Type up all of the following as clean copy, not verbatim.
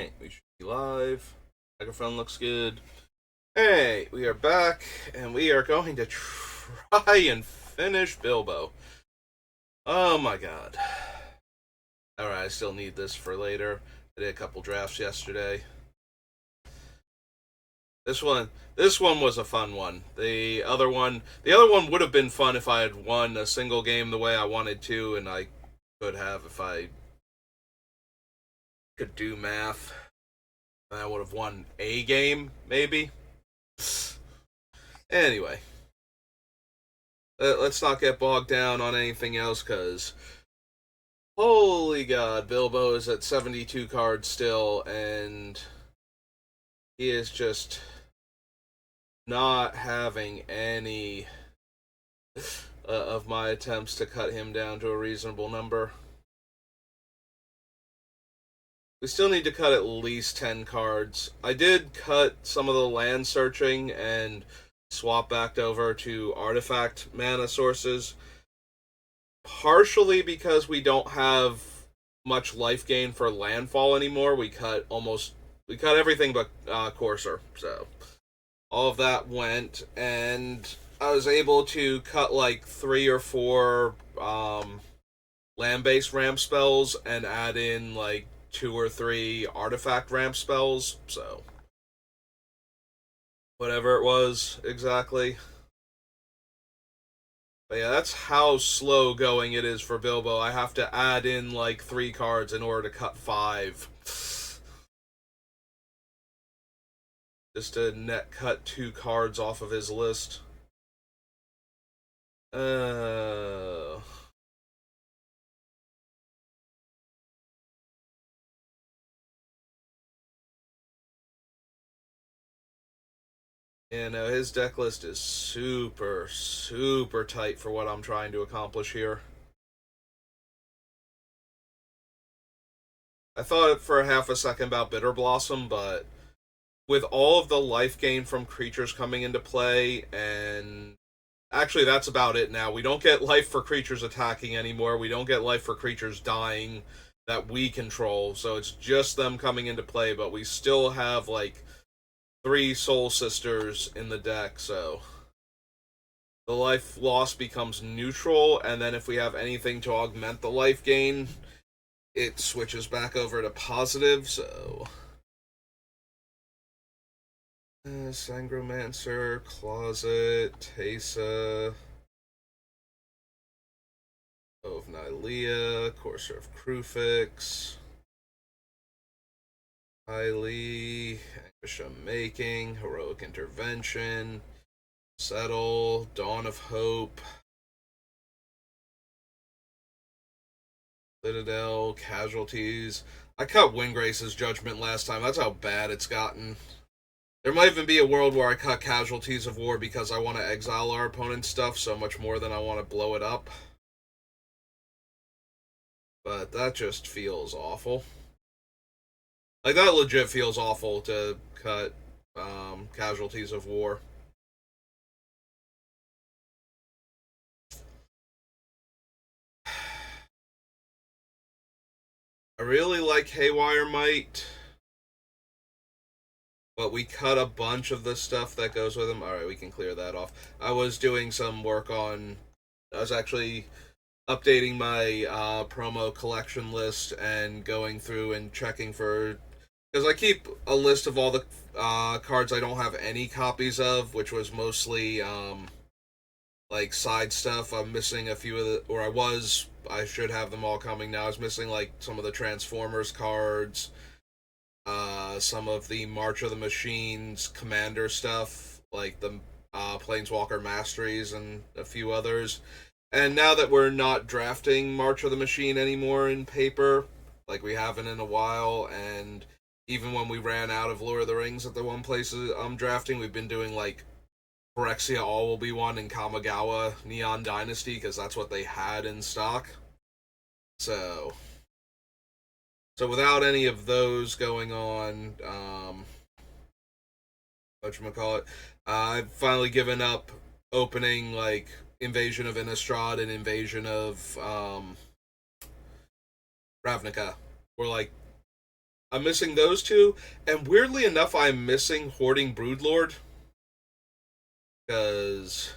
Alright, we should be live. Microphone looks good. Hey, we are back, and we are going to try and finish Bilbo. Oh my god. Alright, I still need this for later. I did a couple drafts yesterday. This one was a fun one. The other one would have been fun if I had won a single game the way I wanted to, and I could have if I could do math. I would have won a game, maybe. Anyway, let's not get bogged down on anything else, because holy god, Bilbo is at 72 cards still, and he is just not having any of my attempts to cut him down to a reasonable number. We still need to cut at least 10 cards. I did cut some of the land searching and swap back over to artifact mana sources, partially because we don't have much life gain for landfall anymore. We cut everything but Courser, so all of that went, and I was able to cut like 3 or 4 land-based ramp spells and add in like 2 or 3 artifact ramp spells, so whatever it was exactly. But yeah, that's how slow going it is for Bilbo. I have to add in like 3 cards in order to cut 5. Just to net cut 2 cards off of his list. Uh... Yeah, no, his deck list is super, super tight for what I'm trying to accomplish here. I thought for half a second about Bitter Blossom, but with all of the life gain from creatures coming into play, and actually that's about it now. We don't get life for creatures attacking anymore. We don't get life for creatures dying that we control, so it's just them coming into play, but we still have like 3 Soul Sisters in the deck, so the life loss becomes neutral, and then if we have anything to augment the life gain, it switches back over to positive, so Sangromancer, Closet, Teysa, of Nylea, Courser of Krufix, Hylie, Anguish of Making, Heroic Intervention, Settle, Dawn of Hope, Citadel, Casualties. I cut Windgrace's Judgment last time. That's how bad it's gotten. There might even be a world where I cut Casualties of War because I want to exile our opponent's stuff so much more than I want to blow it up. But that just feels awful. Like, that legit feels awful to cut Casualties of War. I really like Haywire Might, but we cut a bunch of the stuff that goes with him. Alright, we can clear that off. I was doing some work on... I was actually updating my promo collection list and going through and checking for... Because I keep a list of all the cards I don't have any copies of, which was mostly like side stuff. I'm missing a few of the... Or I should have them all coming now. I was missing like some of the Transformers cards, some of the March of the Machines Commander stuff, like the Planeswalker Masteries and a few others. And now that we're not drafting March of the Machine anymore in paper, like we haven't in a while, and even when we ran out of Lord of the Rings at the one place I'm drafting, we've been doing like Phyrexia All Will Be One and Kamigawa Neon Dynasty, because that's what they had in stock. So without any of those going on, whatchamacallit, I've finally given up opening like Invasion of Innistrad and Invasion of Ravnica. We're like I'm missing those two, and weirdly enough, I'm missing Hoarding Broodlord because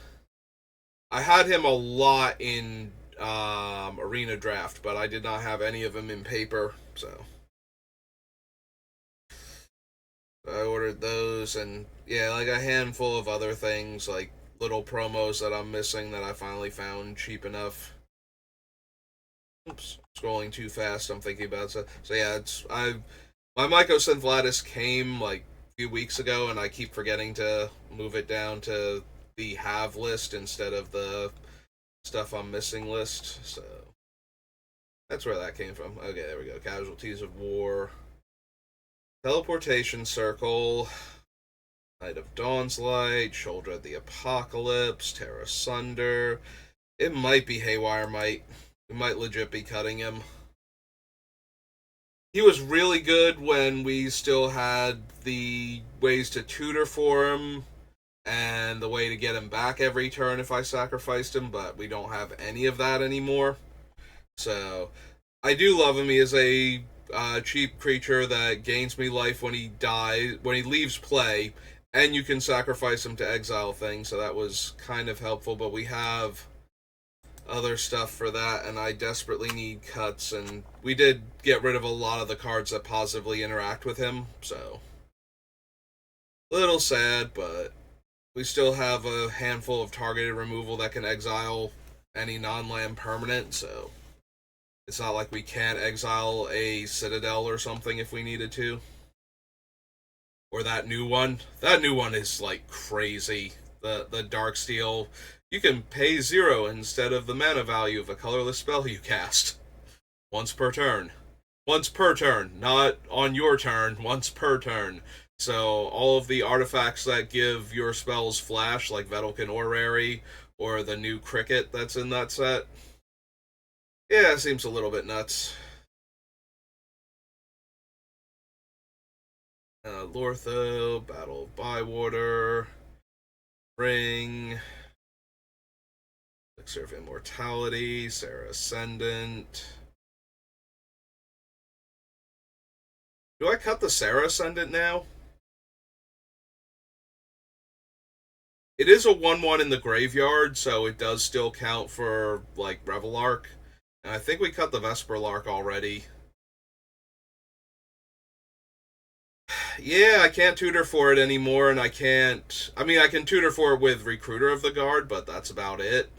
I had him a lot in Arena Draft, but I did not have any of them in paper, so I ordered those, and yeah, like a handful of other things, like little promos that I'm missing that I finally found cheap enough. Oops, scrolling too fast. I'm thinking about it. So yeah, it's I my Mycosynth Lattice came like a few weeks ago, and I keep forgetting to move it down to the have list instead of the stuff I'm missing list. So that's where that came from. Okay, there we go. Casualties of War, Teleportation Circle, Night of Dawn's Light, Shoulder of the Apocalypse, Terra Sunder. It might be Haywire Might. We might legit be cutting him. He was really good when we still had the ways to tutor for him and the way to get him back every turn if I sacrificed him, but we don't have any of that anymore. So I do love him. He is a cheap creature that gains me life when he dies, when he leaves play, and you can sacrifice him to exile things. So that was kind of helpful. But we have other stuff for that, and I desperately need cuts. And we did get rid of a lot of the cards that positively interact with him, so a little sad, but we still have a handful of targeted removal that can exile any non-land permanent, so it's not like we can't exile a Citadel or something if we needed to. Or that new one. That new one is like crazy. The Dark Steel. You can pay 0 instead of the mana value of a colorless spell you cast. Once per turn. Once per turn. Not on your turn, once per turn. So all of the artifacts that give your spells flash, like Vedalken Orrery, or the new Cricket that's in that set, yeah, it seems a little bit nuts. Lortho, Battle of Bywater, Ring, Elixir of Immortality, Sarah Ascendant. Do I cut the Sarah Ascendant now? It is a 1-1 in the graveyard, so it does still count for, like, Revelark. And I think we cut the Vesperlark already. Yeah, I can't tutor for it anymore, and I can't. I mean, I can tutor for it with Recruiter of the Guard, but that's about it.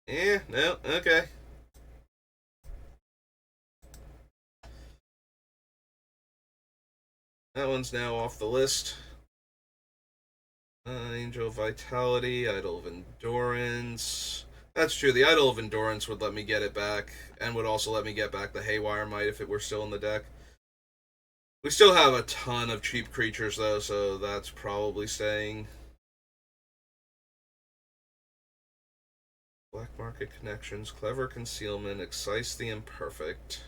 Yeah, no, okay. That one's now off the list. Angel of Vitality, Idol of Endurance. That's true. The Idol of Endurance would let me get it back, and would also let me get back the Haywire Might if it were still in the deck. We still have a ton of cheap creatures, though, so that's probably staying. Black Market Connections, Clever Concealment, Excise the Imperfect.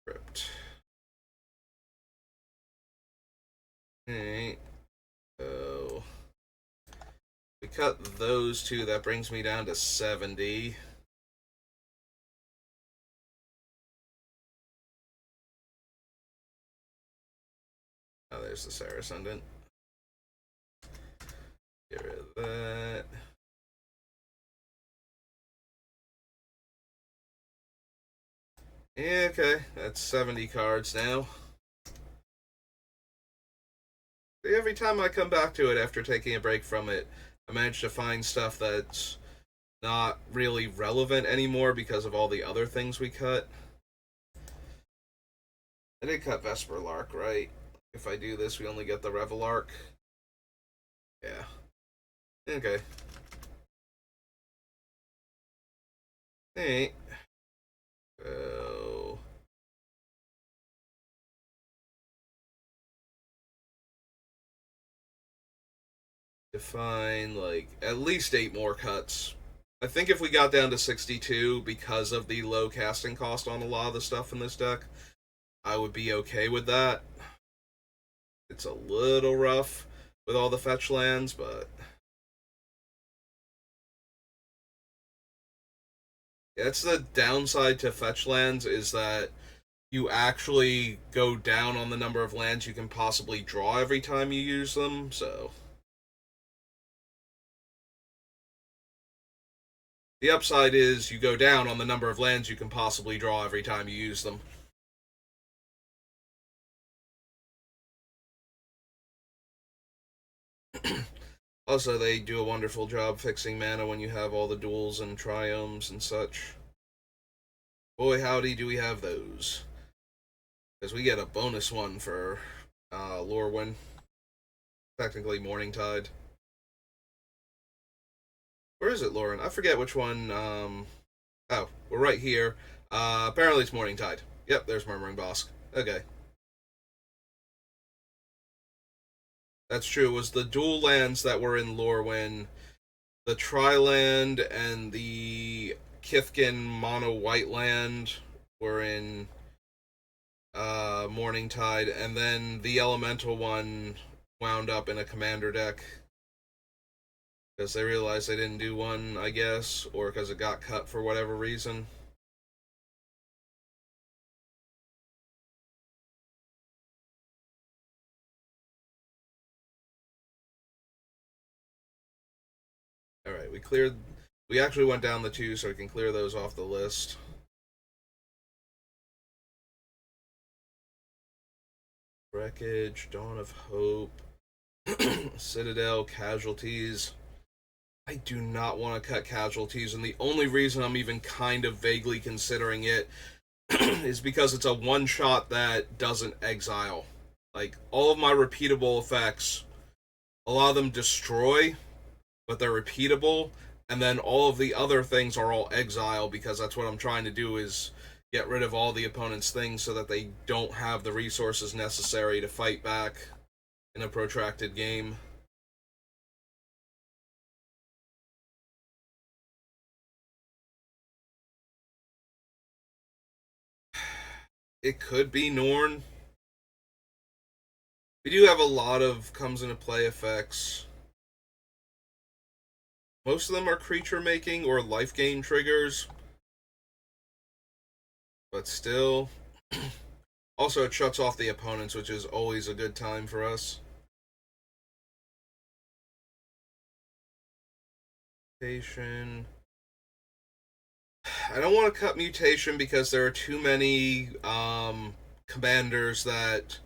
Crypt. Alright. So we cut those two. That brings me down to 70. Oh, there's the Sarah Ascendant. Get rid of that. Yeah, okay. That's 70 cards now. Every time I come back to it after taking a break from it, I manage to find stuff that's not really relevant anymore because of all the other things we cut. I did cut Vesperlark, right? If I do this, we only get the Revelark. Yeah. Okay. Hey. So define like at least 8 more cuts. I think if we got down to 62 because of the low casting cost on a lot of the stuff in this deck, I would be okay with that. It's a little rough with all the fetch lands, but That's the downside to fetch lands, is that you actually go down on the number of lands you can possibly draw every time you use them, so. The upside is you go down on the number of lands you can possibly draw every time you use them. Also, they do a wonderful job fixing mana when you have all the duels and triomes and such. Boy, howdy, do we have those. Because we get a bonus one for Lorwyn. Technically, Morningtide. Where is it, Lauren? I forget which one. Oh, we're right here. Apparently, it's Morningtide. Yep, there's Murmuring Bosk. Okay. That's true. It was the dual lands that were in Lorwyn, the Triland and the Kithkin Mono White Land were in Morningtide, and then the Elemental one wound up in a commander deck because they realized they didn't do one, I guess, or because it got cut for whatever reason. All right, we cleared. We actually went down the two, so we can clear those off the list. Wreckage, Dawn of Hope, Citadel, Casualties. I do not want to cut Casualties, and the only reason I'm even kind of vaguely considering it is because it's a one shot that doesn't exile. Like, all of my repeatable effects, a lot of them destroy, but they're repeatable, and then all of the other things are all exile, because that's what I'm trying to do, is get rid of all the opponent's things so that they don't have the resources necessary to fight back in a protracted game. It could be Norn. We do have a lot of comes into play effects. Most of them are creature making or life gain triggers, but still. Also, it shuts off the opponents, which is always a good time for us. Mutation. I don't want to cut mutation because there are too many commanders that,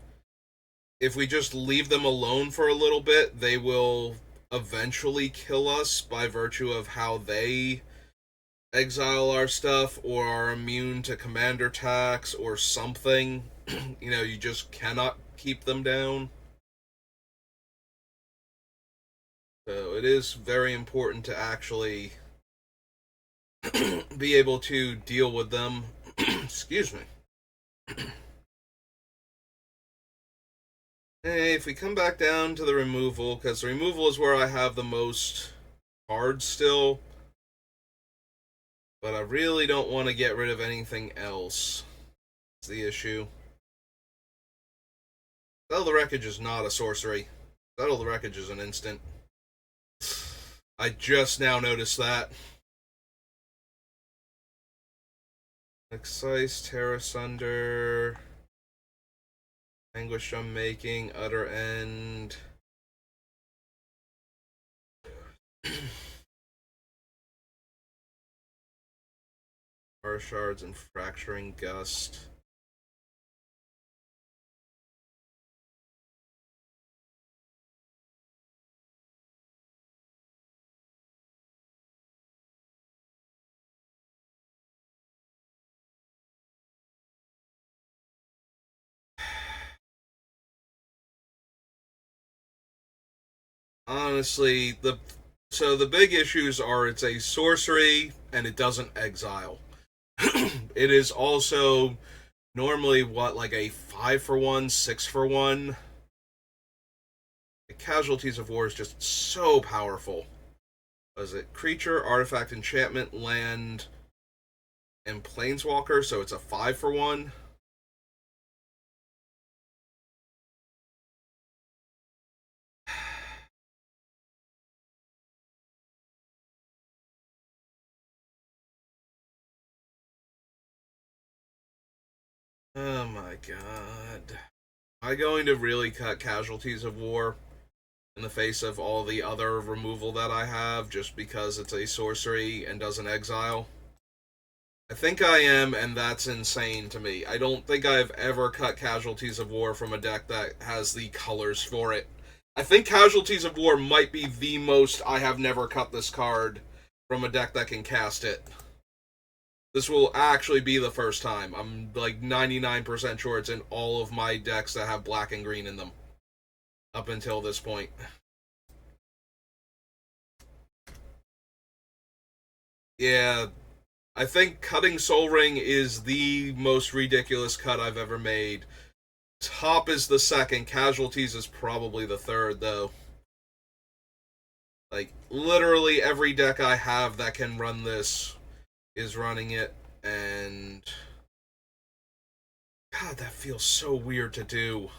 if we just leave them alone for a little bit, they will eventually kill us by virtue of how they exile our stuff or are immune to commander attacks or something. You just cannot keep them down. So it is very important to actually be able to deal with them. Excuse me. Hey, if we come back down to the removal, because the removal is where I have the most cards still, but I really don't want to get rid of anything else. That's the issue. Settle the Wreckage is not a sorcery. Settle the Wreckage is an instant. I just now noticed that. Excise, Tear Asunder, Anguish Unmaking, Utter End. Power Shards and Fracturing Gust. Honestly, the big issues are it's a sorcery and it doesn't exile. It is also normally what, like a 5 for 1, 6 for 1. The Casualties of War is just so powerful. Was it creature, artifact, enchantment, land, and planeswalker? So it's a 5 for 1. Oh my god. Am I going to really cut Casualties of War in the face of all the other removal that I have just because it's a sorcery and doesn't exile? I think I am, and that's insane to me. I don't think I've ever cut Casualties of War from a deck that has the colors for it. I think Casualties of War might be the most I have never cut this card from a deck that can cast it. This will actually be the first time. I'm like 99% sure it's in all of my decks that have black and green in them up until this point. Yeah, I think cutting Soul Ring is the most ridiculous cut I've ever made. Top is the second, Casualties is probably the third, though. Like, literally every deck I have that can run this is running it, and. God, that feels so weird to do.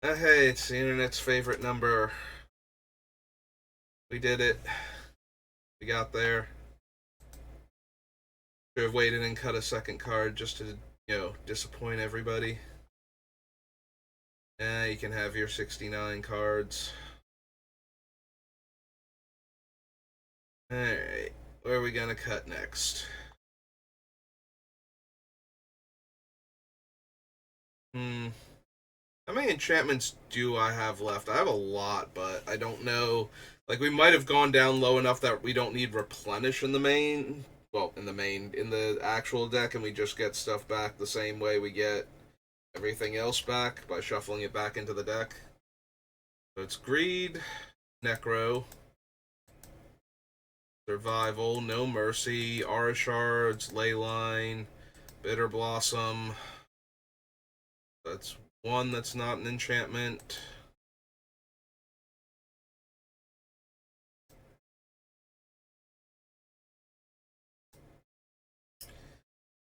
Hey, it's the internet's favorite number. We did it. We got there. Should have waited and cut a second card just to, disappoint everybody. Yeah, you can have your 69 cards. Alright, where are we gonna cut next? How many enchantments do I have left? I have a lot, but I don't know. Like, we might have gone down low enough that we don't need replenish in the main. Well, in the actual deck, and we just get stuff back the same way we get everything else back by shuffling it back into the deck. So it's Greed, Necro, Survival, No Mercy, Aura Shards, Leyline, Bitter Blossom. That's one that's not an enchantment.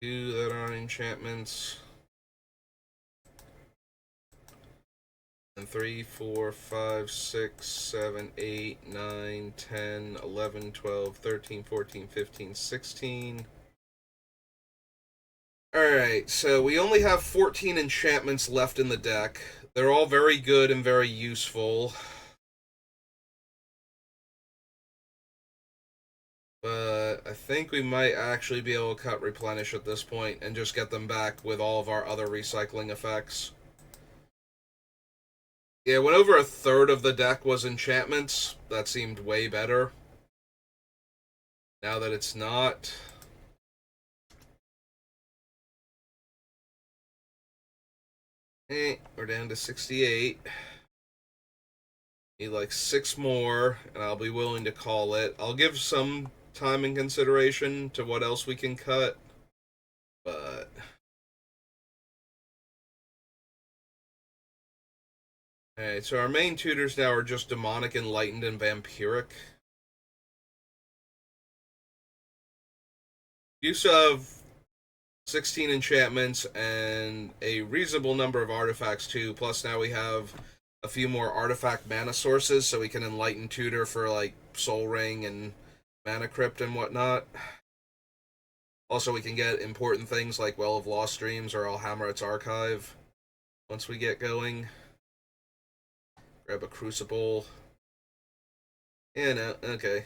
Two that aren't enchantments. And 3, 4, 5, 6, 7, 8, 9, 10, 11, 12, 13, 14, 15, 16. Alright, so we only have 14 enchantments left in the deck. They're all very good and very useful. But I think we might actually be able to cut Replenish at this point and just get them back with all of our other recycling effects. Yeah, when over a third of the deck was enchantments, that seemed way better. Now that it's not. We're down to 68. Need like 6 more, and I'll be willing to call it. I'll give some time and consideration to what else we can cut, but. Alright, so our main tutors now are just Demonic, Enlightened, and Vampiric. Use of 16 enchantments and a reasonable number of artifacts too. Plus now we have a few more artifact mana sources, so we can enlighten tutor for like Soul Ring and Mana Crypt and whatnot. Also, we can get important things like Well of Lost Dreams or Alhammarret's Archive once we get going. Grab a Crucible. Yeah, no, okay.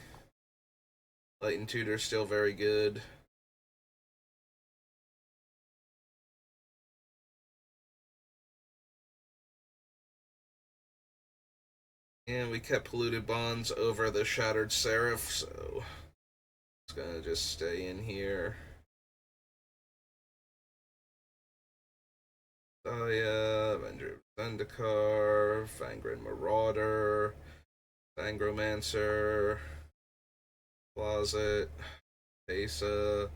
Lighten Tutor's still very good. And we kept Polluted Bonds over the Shattered Seraph, so it's gonna just stay in here. Saya, Avenger Zendikar, Fangren Marauder, Sangromancer, Closet, Pesa,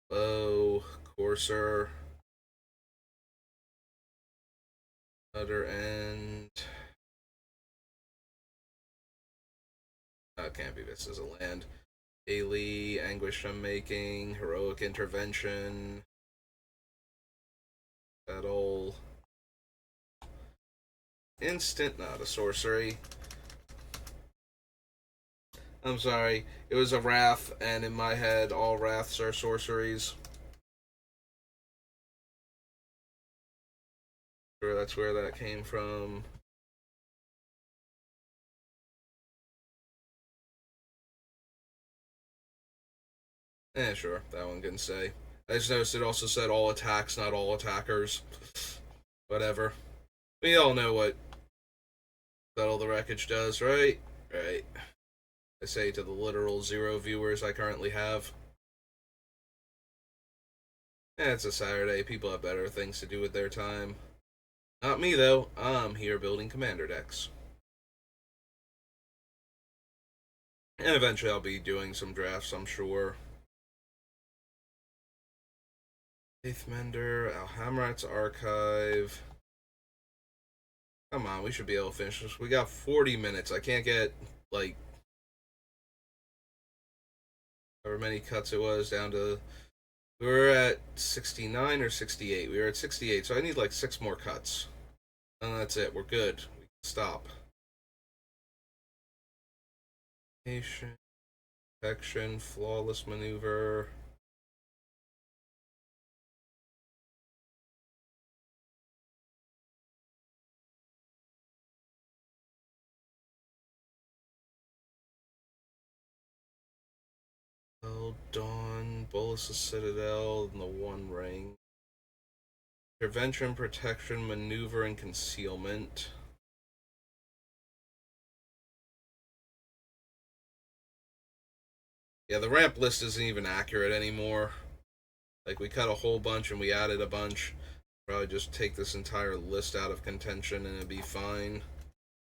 Bow, Courser, Utter End. Can't be this is a land. Daily, Anguish I'm Making, Heroic Intervention, Settle. Instant, not a sorcery. I'm sorry, it was a wrath, and in my head, all wraths are sorceries. Sure, that's where that came from. Sure, that one can say. I just noticed it also said all attacks, not all attackers. Whatever. We all know what Settle the Wreckage does, right? Right. I say to the literal 0 viewers I currently have. It's a Saturday. People have better things to do with their time. Not me, though. I'm here building commander decks. And eventually I'll be doing some drafts, I'm sure. Eighth Mender, Alhamrat's Archive. Come on, we should be able to finish this. We got 40 minutes. I can't get, like, however many cuts it was down to. We were at 69 or 68. We were at 68, so I need like 6 more cuts. And that's it. We're good. We can stop. Patient, protection, flawless maneuver. Dawn, Bolus' Citadel, and the One Ring. Intervention, protection, maneuver, and concealment. Yeah, the ramp list isn't even accurate anymore. Like, we cut a whole bunch and we added a bunch. Probably just take this entire list out of contention and it'd be fine.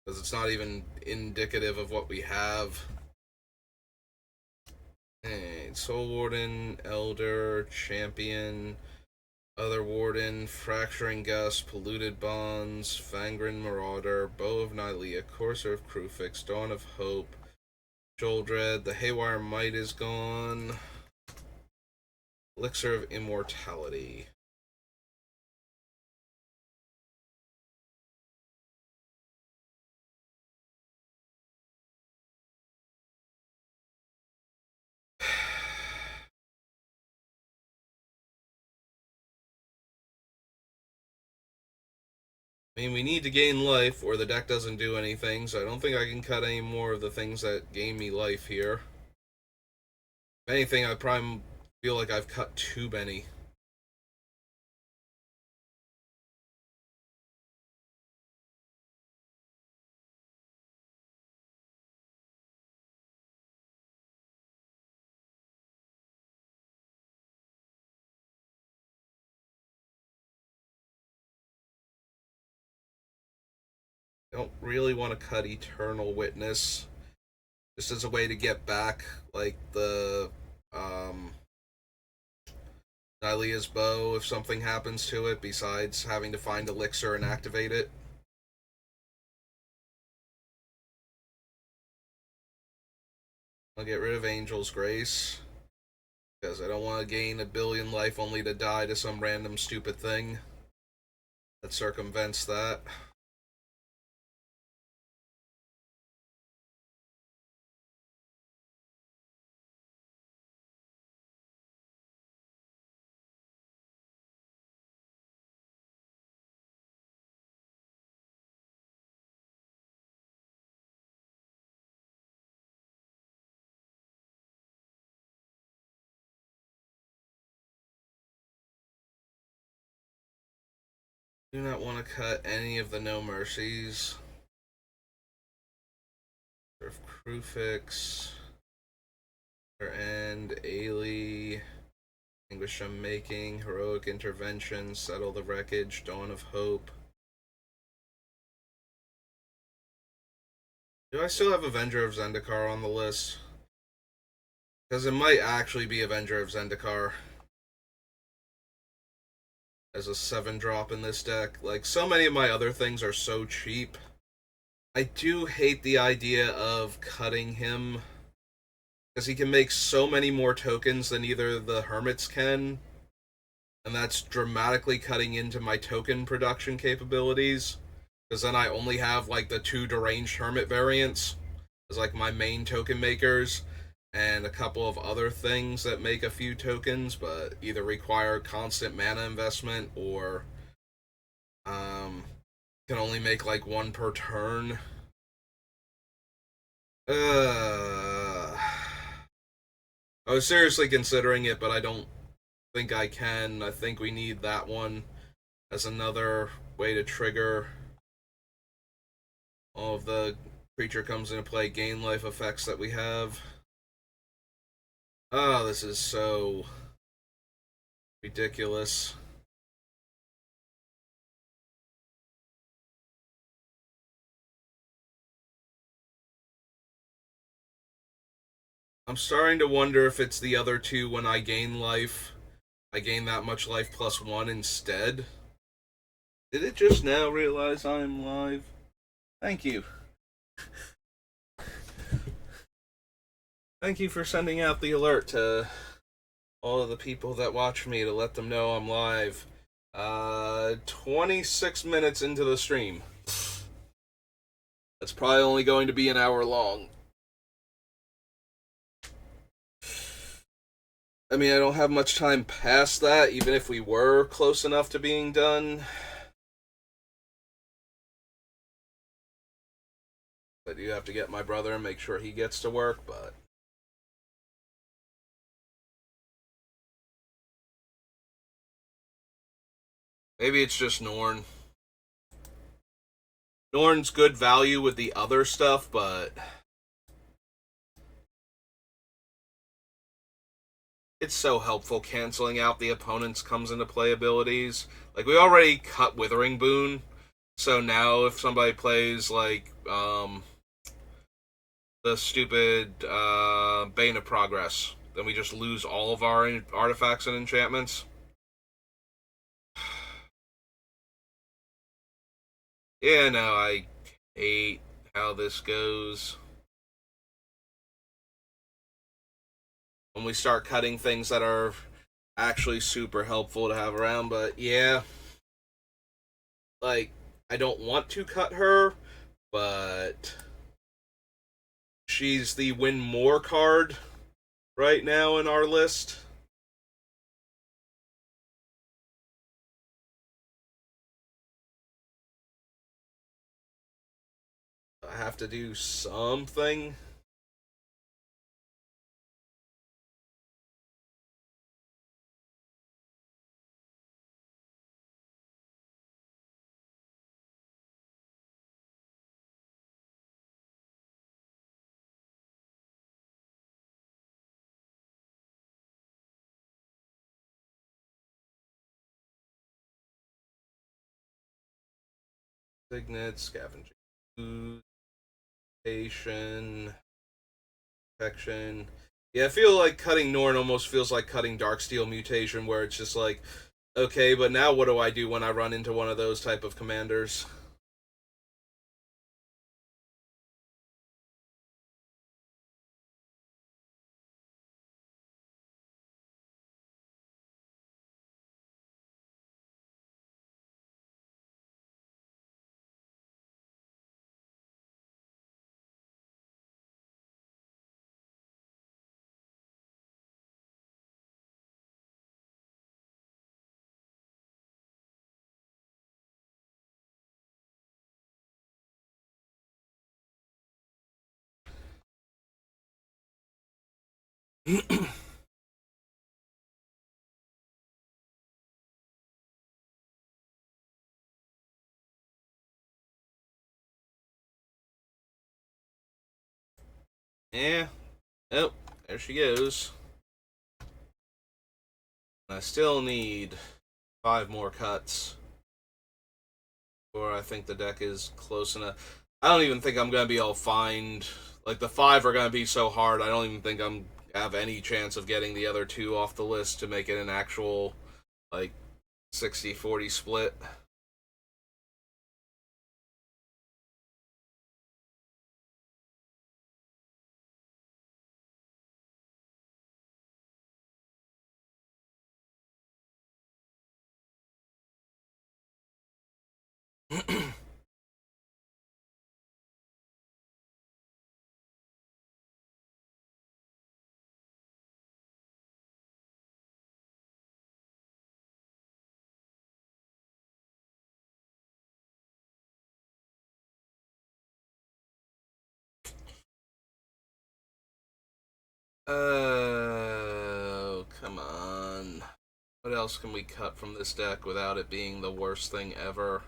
Because it's not even indicative of what we have. Hey, Soul Warden, Elder, Champion, Other Warden, Fracturing Gust, Polluted Bonds, Fangren Marauder, Bow of Nylea, Courser of Crufix, Dawn of Hope, Sholdred, the Haywire Might is gone, Elixir of Immortality. I mean, we need to gain life, or the deck doesn't do anything, so I don't think I can cut any more of the things that gain me life here. If anything, I probably feel like I've cut too many. I don't really want to cut Eternal Witness, just as a way to get back, like, the, Nylea's bow if something happens to it, besides having to find Elixir and activate it. I'll get rid of Angel's Grace, because I don't want to gain a billion life only to die to some random stupid thing that circumvents that. Do not want to cut any of the No Mercies. Of Crufix. And Ailey. Anguish Making. Heroic Intervention. Settle the Wreckage. Dawn of Hope. Do I still have Avenger of Zendikar on the list? Because it might actually be Avenger of Zendikar as a 7-drop in this deck. Like, so many of my other things are so cheap. I do hate the idea of cutting him, because he can make so many more tokens than either the Hermits can, and that's dramatically cutting into my token production capabilities, because then I only have, like, the 2 Deranged Hermit variants as, like, my main token makers, and a couple of other things that make a few tokens, but either require constant mana investment or Can only make like one per turn. Uh, I was seriously considering it, but I don't think I can. I think we need that one as another way to trigger all of the creature comes into play gain life effects that we have. Oh, this is so ridiculous. I'm starting to wonder if it's the other two when I gain life. I gain that much life plus one instead. Did it just now realize I'm live? Thank you. Thank you for sending out the alert to all of the people that watch me to let them know I'm live. 26 minutes into the stream. That's probably only going to be an hour long. I mean, I don't have much time past that, even if we were close enough to being done. I do have to get my brother and make sure he gets to work, but maybe it's just Norn. Norn's good value with the other stuff, but it's so helpful canceling out the opponent's comes into play abilities. Like, we already cut Withering Boon, so now if somebody plays, like, the stupid Bane of Progress, then we just lose all of our artifacts and enchantments. Yeah, no, I hate how this goes. When we start cutting things that are actually super helpful to have around, but yeah, like, I don't want to cut her, but she's the win more card right now in our list. I have to do something. Signet, scavenging food, station, protection. Yeah, I feel like cutting Norn almost feels like cutting Darksteel Mutation, where it's just like, okay, but now what do I do when I run into one of those type of commanders? Yeah. Oh, there she goes. I still need 5 more cuts before I think the deck is close enough. I don't even think I'm gonna be able to find, like, the 5 are gonna be so hard. I don't even think I'm have any chance of getting the other 2 off the list to make it an actual, like, 60-40 split. Oh, come on. What else can we cut from this deck without it being the worst thing ever?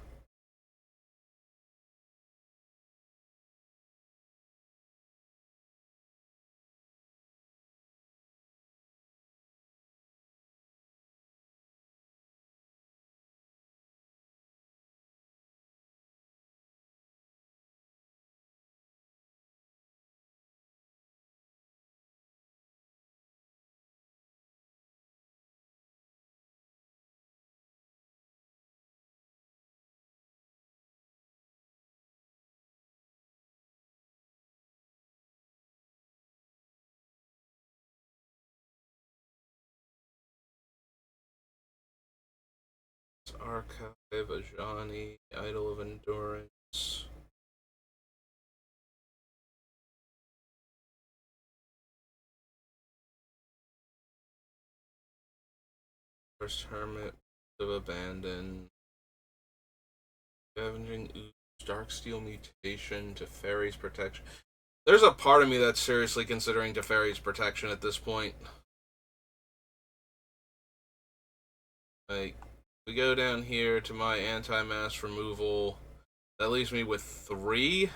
Archive, Ajani, Idol of Endurance. First Hermit of Abandon. Scavenging Ooze, Darksteel Mutation, Teferi's Protection. There's a part of me that's seriously considering Teferi's Protection at this point. Like, we go down here to my anti-mass removal. That leaves me with 3.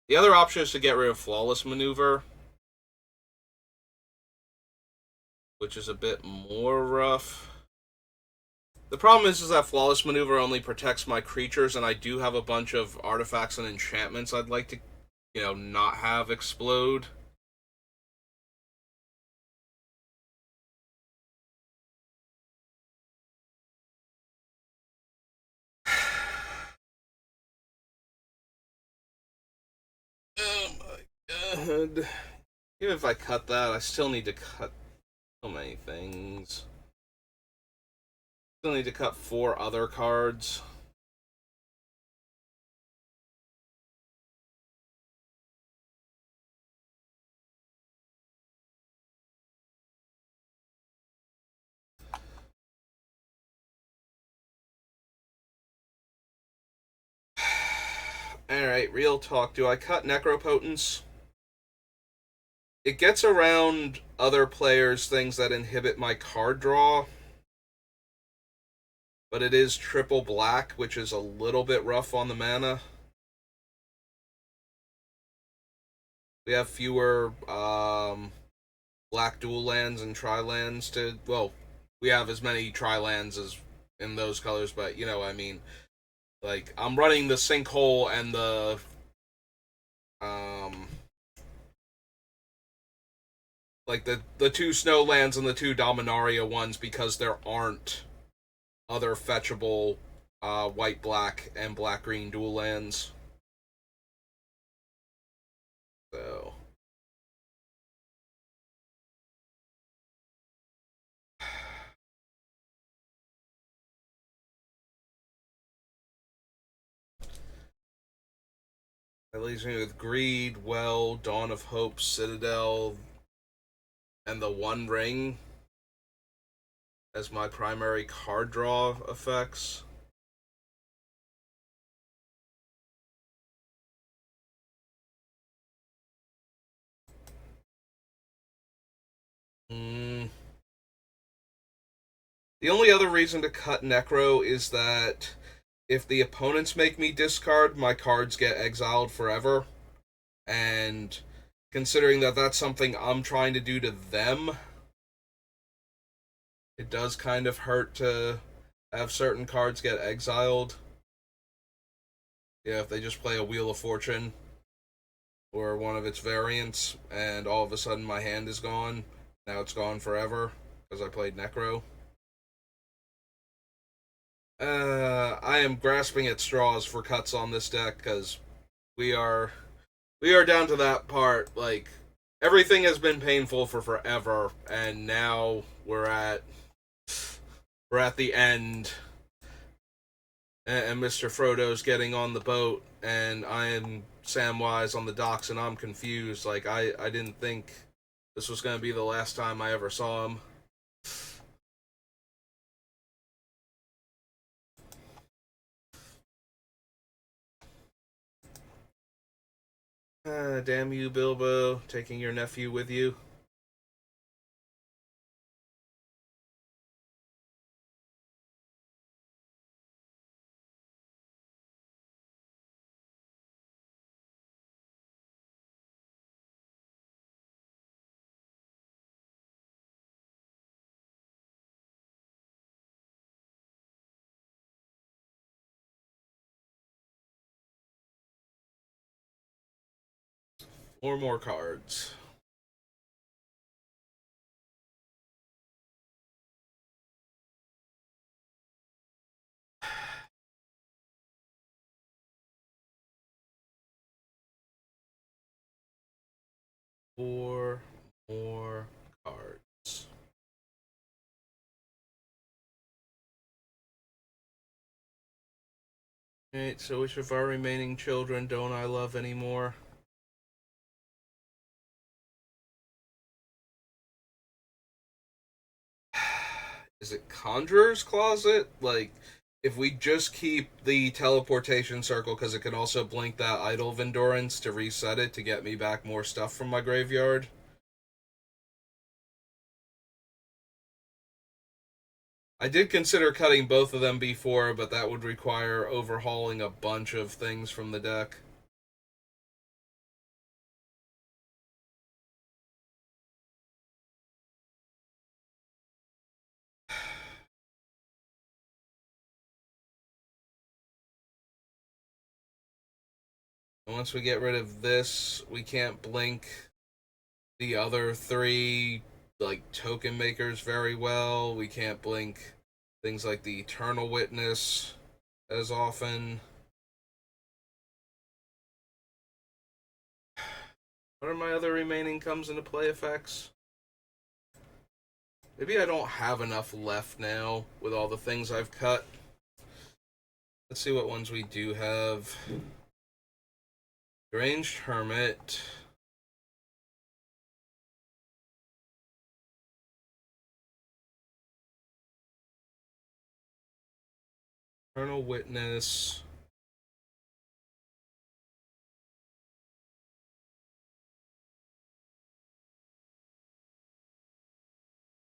The other option is to get rid of Flawless Maneuver, which is a bit more rough. The problem is that Flawless Maneuver only protects my creatures, and I do have a bunch of artifacts and enchantments I'd like to, not have explode. Oh my god. Even if I cut that, I still need to cut so many things. Still need to cut 4 other cards. Alright, real talk. Do I cut Necropotence? It gets around other players' things that inhibit my card draw, but it is triple black, which is a little bit rough on the mana. We have fewer black dual lands and tri lands to. Well, we have as many tri lands as in those colors, but you know what I mean. Like, I'm running the Sinkhole and um the 2 Snowlands and the 2 Dominaria ones because there aren't other fetchable white black and black green dual lands. So that leaves me with Greed, Well, Dawn of Hope, Citadel, and the One Ring as my primary card draw effects. Mm. The only other reason to cut Necro is that if the opponents make me discard, my cards get exiled forever. And considering that that's something I'm trying to do to them, it does kind of hurt to have certain cards get exiled. Yeah, if they just play a Wheel of Fortune or one of its variants, and all of a sudden my hand is gone. Now it's gone forever because I played Necro. I am grasping at straws for cuts on this deck because we are we are down to that part. Like, everything has been painful for forever, and now we're at the end, and Mr. Frodo's getting on the boat, and I am Samwise on the docks, and I'm confused. Like, I didn't think this was gonna be the last time I ever saw him. Damn you, Bilbo, taking your nephew with you. Four more cards. Four more cards. Alright, so which of our remaining children don't I love anymore? Is it Conjurer's Closet? Like, if we just keep the teleportation circle, because it can also blink that Idol of Endurance to reset it to get me back more stuff from my graveyard. I did consider cutting both of them before, but that would require overhauling a bunch of things from the deck. And once we get rid of this, we can't blink the other three, like, token makers very well. We can't blink things like the Eternal Witness as often. What are my other remaining comes into play effects? Maybe I don't have enough left now with all the things I've cut. Let's see what ones we do have. Deranged Hermit. Eternal Witness.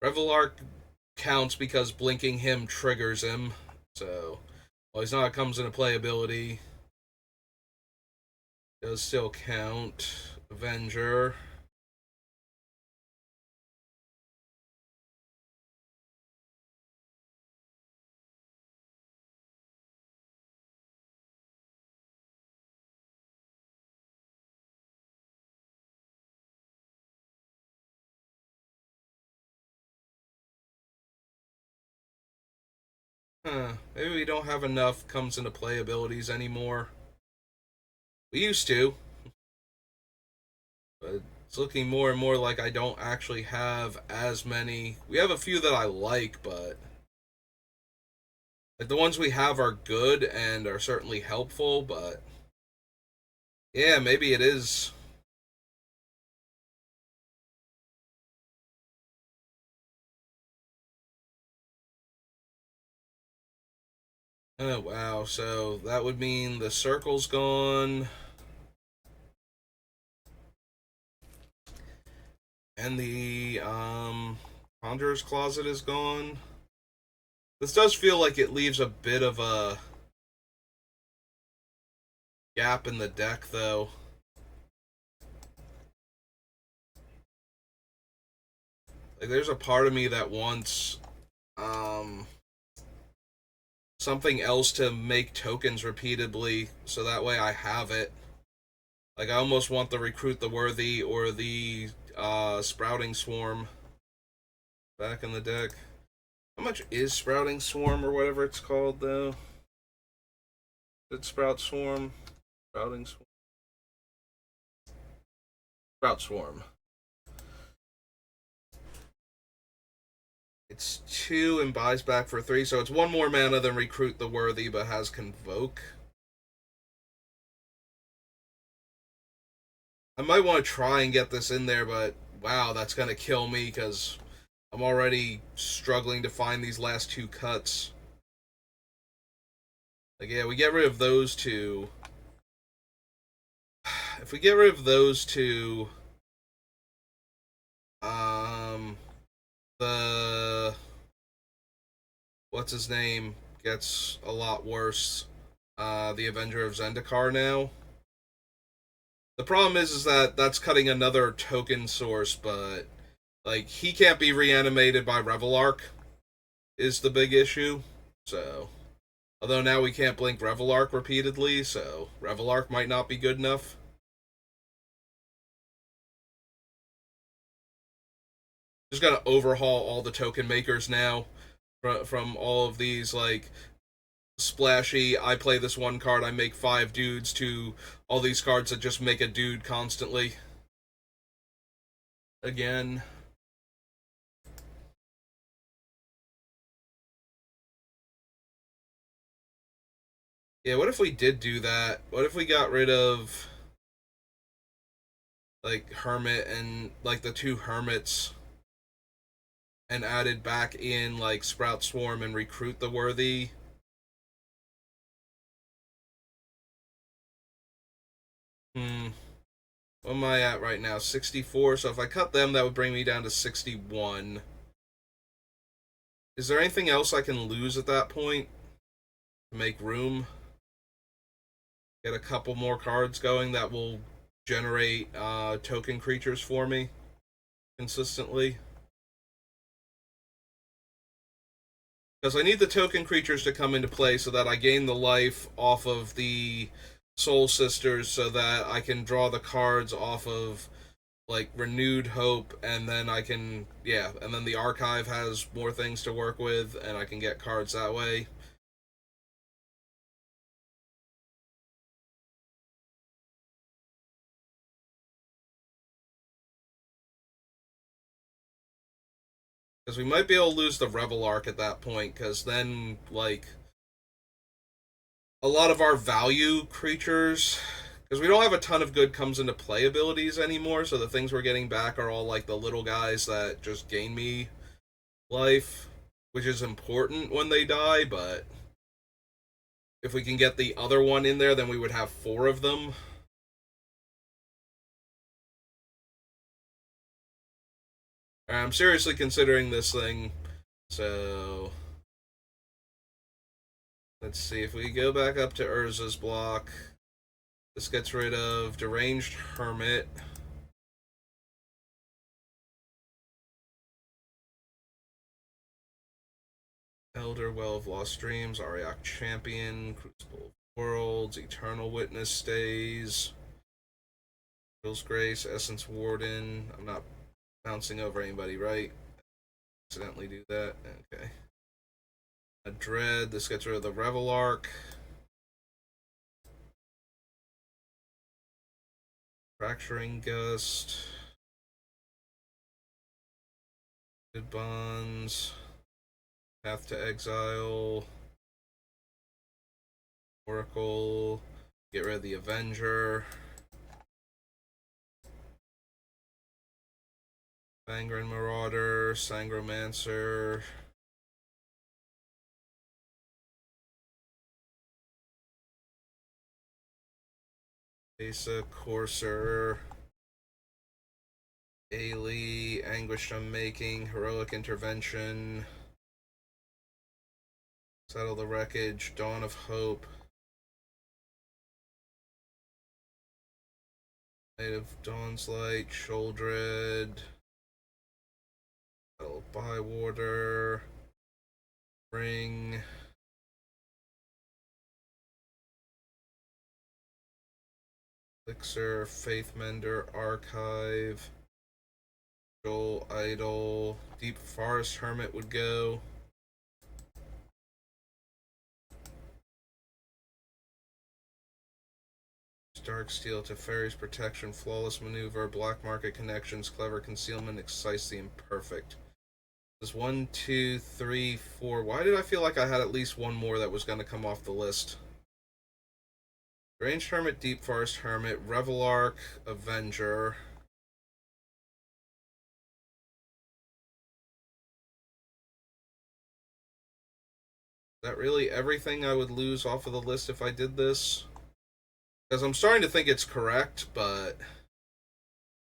Revelark counts because blinking him triggers him. So, while he's not comes into playability, does still count. Avenger. Huh. Maybe we don't have enough comes into playabilities anymore. We used to, but it's looking more and more like I don't actually have as many. We have a few that I like, but like the ones we have are good and are certainly helpful, but yeah, maybe it is. Oh wow, so that would mean the circle's gone and the Conjurer's Closet is gone. This does feel like it leaves a bit of a gap in the deck though. Like there's a part of me that wants um something else to make tokens repeatedly so that way I have it. Like I almost want the Recruit the Worthy or the Sprouting Swarm back in the deck. How much is Sprouting Swarm or whatever it's called though? Did Sprout Swarm? Sprouting Swarm? Sprout Swarm. It's 2 and buys back for 3, so it's 1 more mana than Recruit the Worthy, but has Convoke. I might want to try and get this in there, but wow, that's gonna kill me because I'm already struggling to find these last 2 cuts. Like, yeah, we get rid of those 2. If we get rid of those 2, um, the what's his name gets a lot worse. The Avenger of Zendikar now. The problem is that that's cutting another token source, but like he can't be reanimated by Revelark is the big issue. So, although now we can't blink Revelark repeatedly, so Revelark might not be good enough. Just gotta overhaul all the token makers now from all of these like splashy. I play this one card, I make 5 dudes to all these cards that just make a dude constantly. Again. Yeah, what if we did do that? What if we got rid of like Hermit and like the 2 Hermits and added back in like Sprout Swarm and Recruit the Worthy? Hmm. What am I at right now? 64. So if I cut them, that would bring me down to 61. Is there anything else I can lose at that point to make room? Get a couple more cards going that will generate token creatures for me consistently. Because I need the token creatures to come into play so that I gain the life off of the Soul Sisters so that I can draw the cards off of like Renewed Hope, and then I can, yeah, and then the archive has more things to work with and I can get cards that way. Because we might be able to lose the Revel Arc at that point, because then like a lot of our value creatures, because we don't have a ton of good comes into play abilities anymore, so the things we're getting back are all like the little guys that just gain me life, which is important when they die, but if we can get the other one in there, then we would have 4 of them. I'm seriously considering this thing, so let's see if we go back up to Urza's block. This gets rid of Deranged Hermit. Elder Well of Lost Dreams, Ariok Champion, Crucible of Worlds, Eternal Witness stays, Bill's Grace, Essence Warden. I'm not bouncing over anybody, right? Accidentally do that. Okay. A Dread. This gets rid of the Revel Arc. Fracturing Gust. Good Bonds. Path to Exile. Oracle. Get rid of the Avenger. Sangren Marauder. Sangromancer. Asa Courser. Ailey, Anguish Unmaking, Heroic Intervention, Settle the Wreckage, Dawn of Hope, Night of Dawn's Light, Sholdred, Battle of Bywater, Ring, Elixir, Faithmender, Archive, Joel Idol, Deep Forest Hermit would go. Darksteel, Teferi's Protection, Flawless Maneuver, Black Market Connections, Clever Concealment, Excise the Imperfect. There's 1, 2, 3, 4. Why did I feel like I had at least one more that was going to come off the list? Ranged Hermit, Deep Forest Hermit, Revel Arc, Avenger. Is that really everything I would lose off of the list if I did this? Because I'm starting to think it's correct, but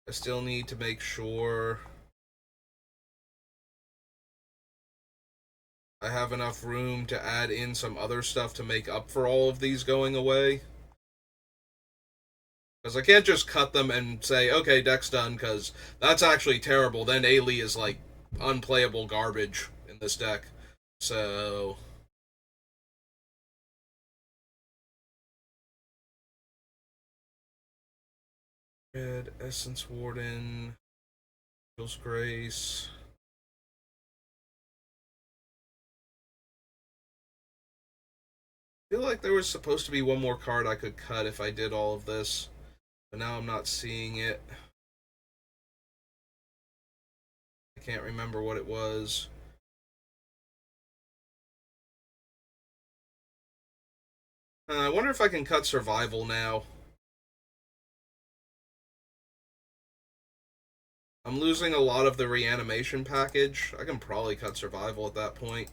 I still need to make sure I have enough room to add in some other stuff to make up for all of these going away. Because I can't just cut them and say, okay, deck's done, because that's actually terrible. Then Ailey is like unplayable garbage in this deck. So Red, Essence Warden, Bill's Grace. feel like there was supposed to be one more card I could cut if I did all of this, but now I'm not seeing it. I can't remember what it was. I wonder if I can cut survival now. I'm losing a lot of the reanimation package. I can probably cut survival at that point.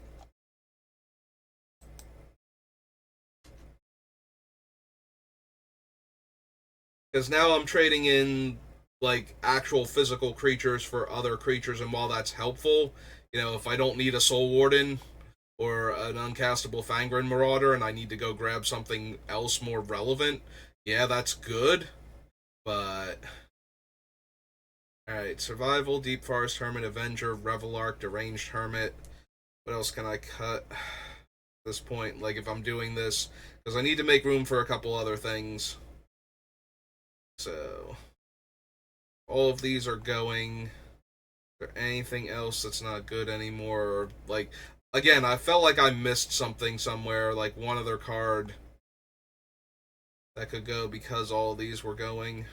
Because now I'm trading in like actual physical creatures for other creatures, and while that's helpful, if I don't need a Soul Warden or an uncastable Fangren Marauder and I need to go grab something else more relevant, yeah, that's good. But alright, Survival, Deep Forest Hermit, Avenger, Revelark, Deranged Hermit. What else can I cut at this point? Like if I'm doing this, because I need to make room for a couple other things. So all of these are going. Is there anything else that's not good anymore? Or like again, I felt like I missed something somewhere, like one other card that could go because all of these were going.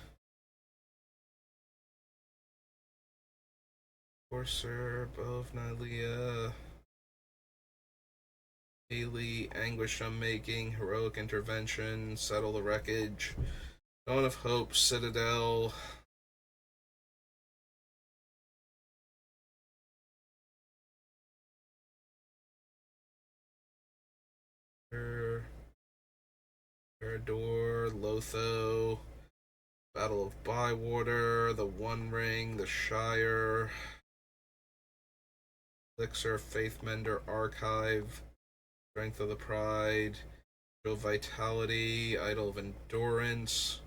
Courser, Bow of Nylea, Haley, Anguish I'm Making, Heroic Intervention, Settle the Wreckage, Dawn of Hope, Citadel. Parador, Lotho, Battle of Bywater, the One Ring, the Shire, Elixir, Faithmender, Archive, Strength of the Pride, Show Vitality, Idol of Endurance,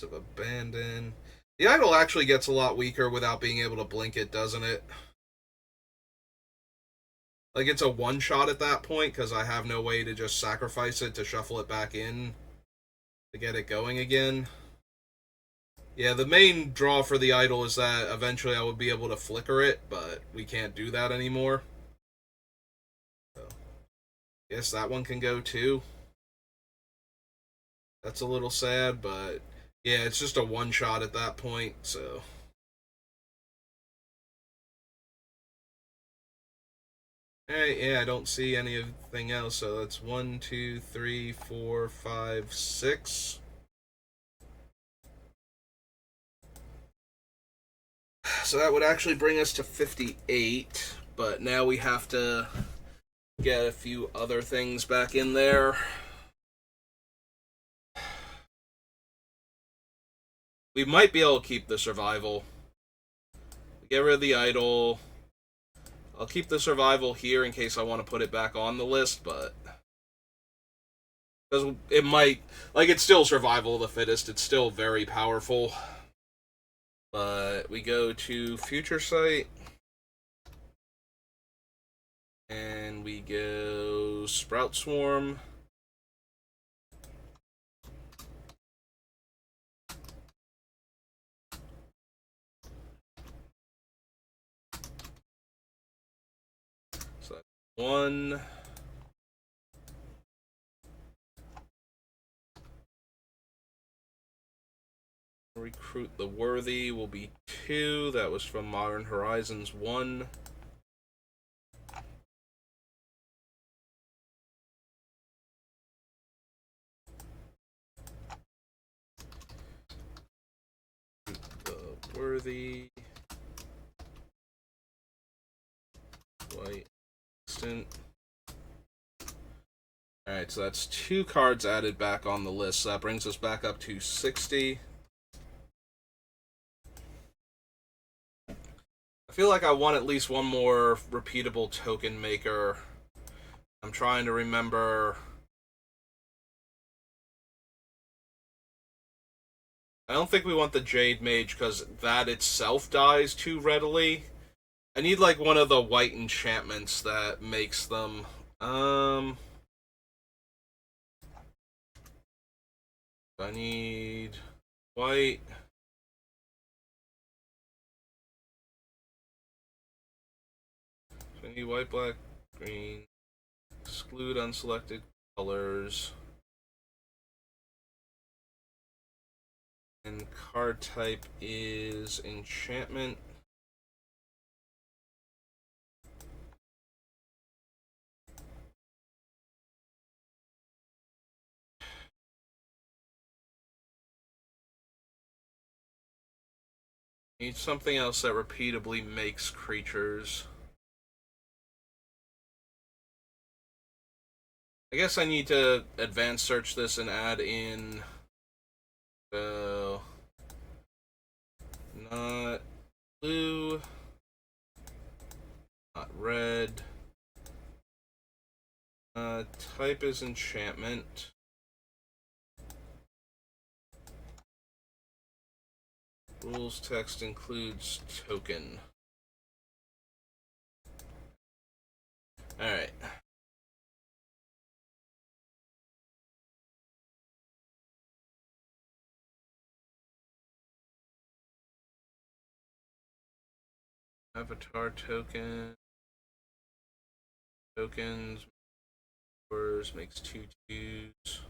of Abandon. The Idol actually gets a lot weaker without being able to blink it, doesn't it? Like, it's a one-shot at that point, because I have no way to just sacrifice it to shuffle it back in to get it going again. Yeah, the main draw for the Idol is that eventually I would be able to flicker it, but we can't do that anymore. So, guess that one can go too. That's a little sad, but yeah, it's just a one-shot at that point, so... Alright, yeah, I don't see anything else, so that's 1, 2, 3, 4, 5, 6. So that would actually bring us to 58, but now we have to get a few other things back in there. We might be able to keep the survival. Get rid of the idol. I'll keep the survival here in case I want to put it back on the list, but... because it might... like, it's still survival of the fittest. It's still very powerful. But we go to Future Sight. And we go Sprout Swarm. So that's 1. Recruit the Worthy will be 2. That was from Modern Horizons 1. The Worthy. White. Instant. Alright, so that's 2 cards added back on the list. So that brings us back up to 60. I feel like I want at least one more repeatable token maker. I'm trying to remember. I don't think we want the Jade Mage because that itself dies too readily. I need like one of the white enchantments that makes them. I need white. So I need white, black, green, Exclude unselected colors. And card type is enchantment. Need something else that repeatably makes creatures. I guess I need to advanced search this and add in. So, not blue, not red. Type is enchantment. Rules text includes token. Alright. Avatar token. Tokens. Makes 2/2s.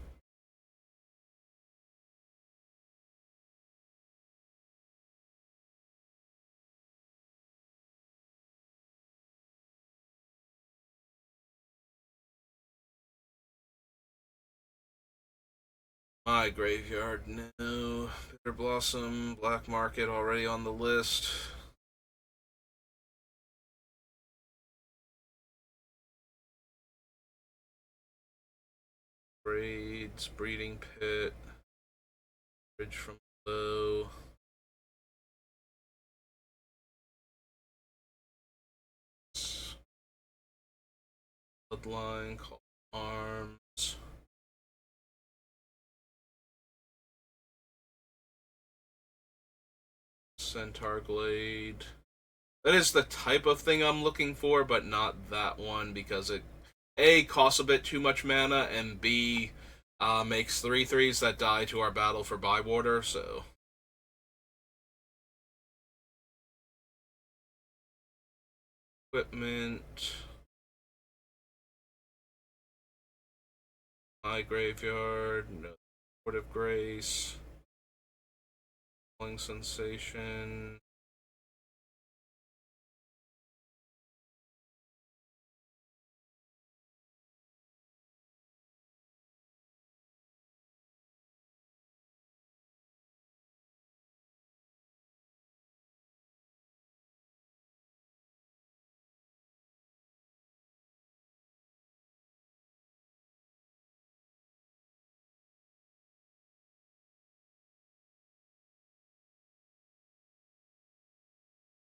My graveyard, no. Bitter Blossom, Black Market already on the list. Braids, Breeding Pit, Bridge from Below. Bloodline, Call Arms. Centaur Glade. That is the type of thing I'm looking for, but not that one because it A costs a bit too much mana and B makes 3/3s that die to our battle for Bywater, so equipment. My graveyard, no Word of Grace. Falling Sensation.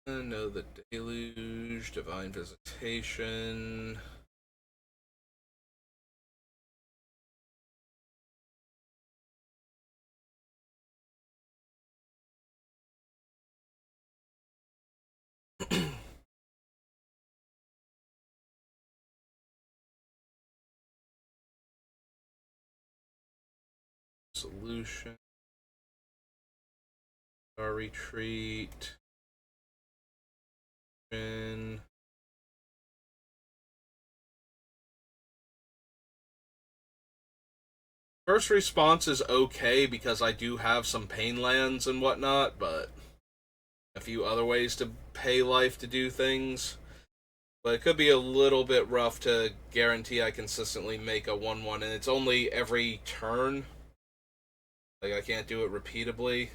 No, the Deluge, Divine Visitation. Solution. Our Retreat. First response is okay because I do have some pain lands and whatnot, but a few other ways to pay life to do things. But it could be a little bit rough to guarantee I consistently make a 1/1, and it's only every turn. Like, I can't do it repeatably.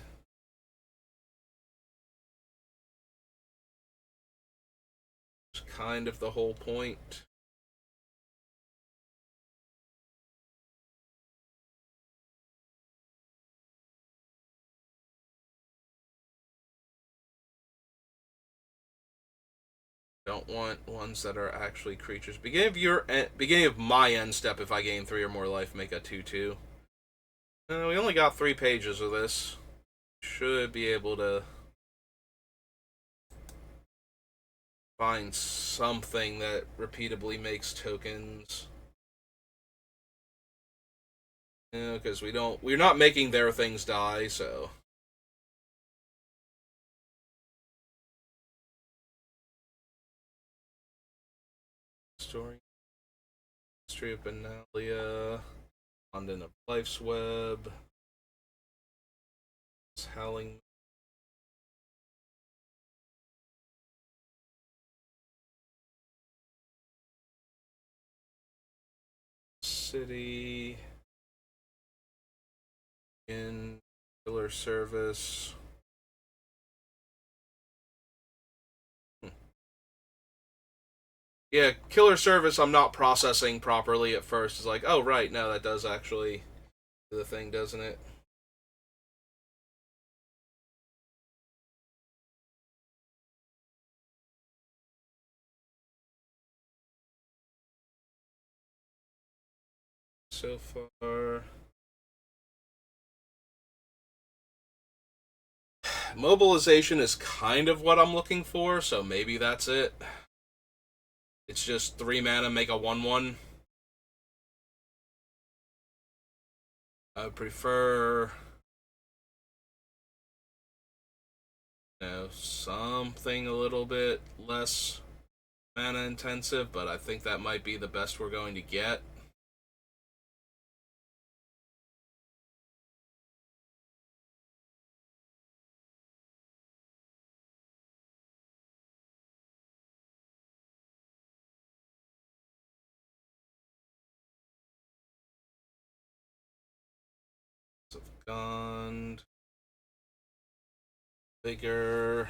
It's kind of the whole point. Don't want ones that are actually creatures. Beginning of my end step, if I gain 3 or more life, make a 2/2. We only got 3 pages of this. Should be able to find something that repeatably makes tokens. Because we're not making their things die, so. History of Benalia. London of Life's Web. Howling. City. In Killer Service. Yeah, Killer Service I'm not processing properly at first. It's like, oh right, no, that does actually do the thing, doesn't it? So far. Mobilization is kind of what I'm looking for, so maybe that's it. It's just 3 mana, make a 1/1. I would prefer, something a little bit less mana intensive, but I think that might be the best we're going to get. Gone. Bigger.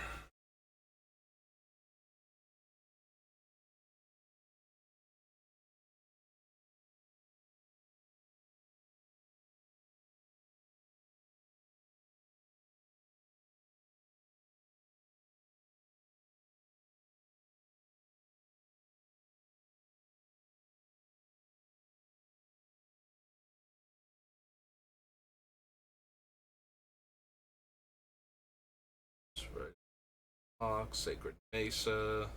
Right. Hawk, Sacred Mesa.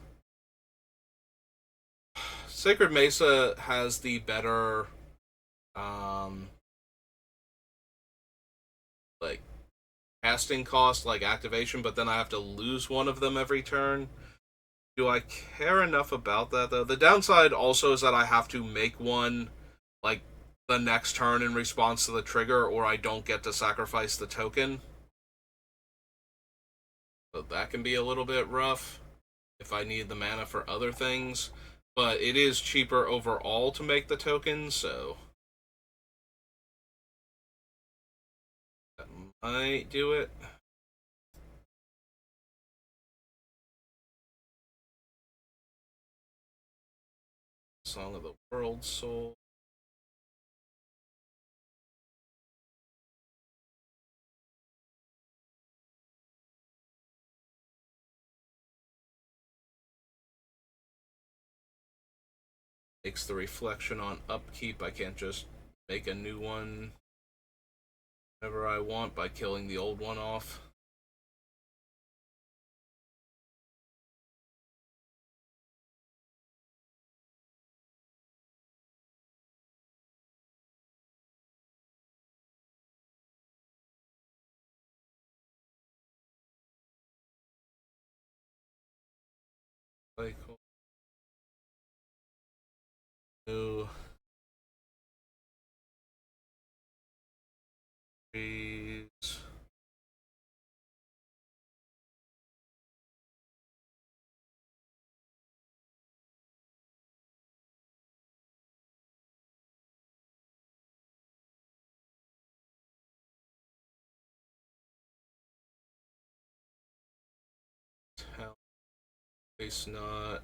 Sacred Mesa has the better, um, like casting cost, like activation, but then I have to lose one of them every turn. Do I care enough about that though? The downside also is that I have to make one like the next turn in response to the trigger, or I don't get to sacrifice the token. So that can be a little bit rough if I need the mana for other things. But it is cheaper overall to make the tokens, so that might do it. Song of the World Soul. Makes the reflection on upkeep. I can't just make a new one whenever I want by killing the old one off. Cycle. New. Trees. Face not.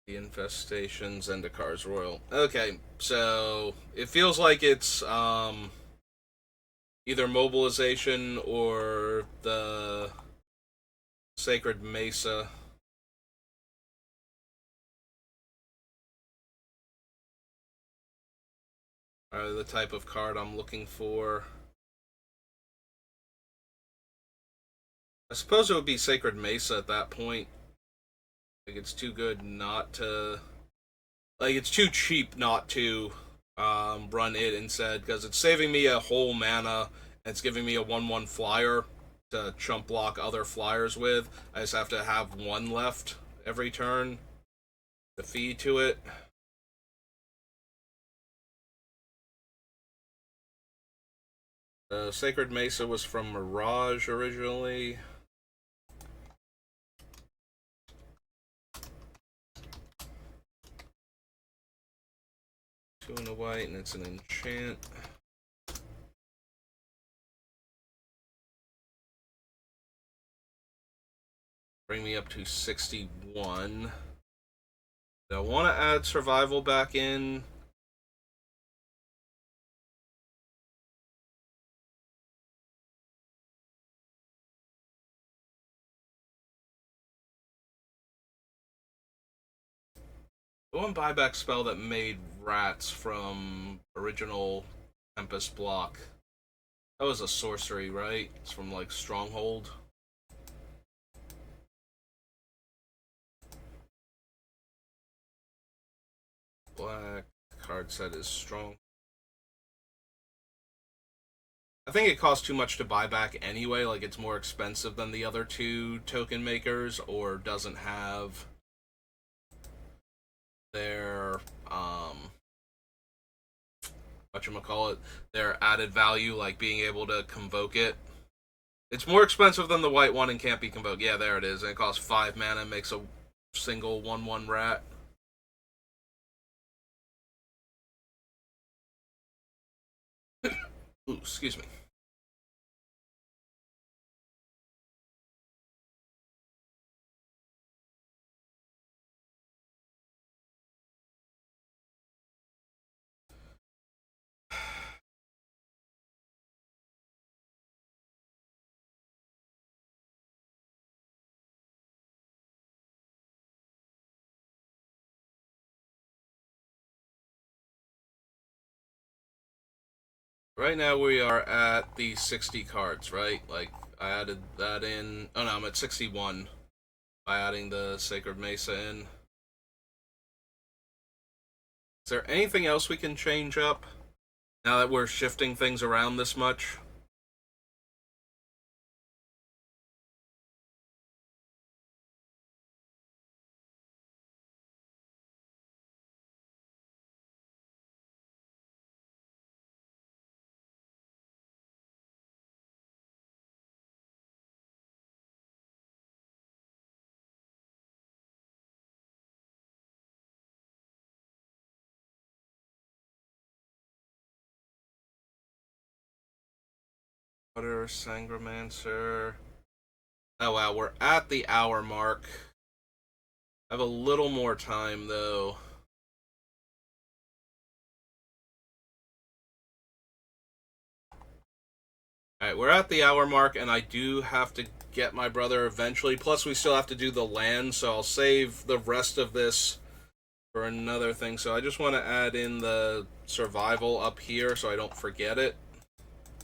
The infestations and the Cars Royal. Okay, so it feels like it's either mobilization or the Sacred Mesa. Are the type of card I'm looking for. I suppose it would be Sacred Mesa at that point. Like, it's too good not to. Like, it's too cheap not to run it instead, because it's saving me a whole mana, and it's giving me a 1/1 flyer to chump block other flyers with. I just have to have one left every turn to feed to it. Sacred Mesa was from Mirage originally. Two and a white, and it's an enchant. Bring me up to 61. Do I want to add survival back in? The one buyback spell that made rats from original Tempest block. That was a sorcery, right? It's from like Stronghold. Black card set is strong. I think it costs too much to buy back anyway. Like, it's more expensive than the other two token makers, or doesn't have their whatchamacallit, their added value, like being able to convoke it. It's more expensive than the white one and can't be convoked. Yeah, there it is. And it costs 5 mana, makes a single 1/1 rat. Ooh, excuse me. Right now we are at the 60 cards, right? Like, I added that in. Oh no, I'm at 61 by adding the Sacred Mesa in. Is there anything else we can change up now that we're shifting things around this much? Water, Sangromancer. Oh wow, we're at the hour mark. I have a little more time though. Alright, we're at the hour mark, and I do have to get my brother eventually. Plus, we still have to do the land, so I'll save the rest of this for another thing. So I just want to add in the survival up here so I don't forget it.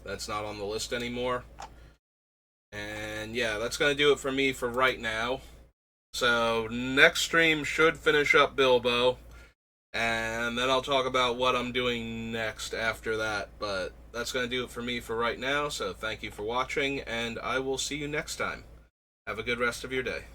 That's not on the list anymore. And yeah, that's going to do it for me for right now. So next stream should finish up Bilbo, and then I'll talk about what I'm doing next after that. But that's going to do it for me for right now, so thank you for watching, and I will see you next time. Have a good rest of your day.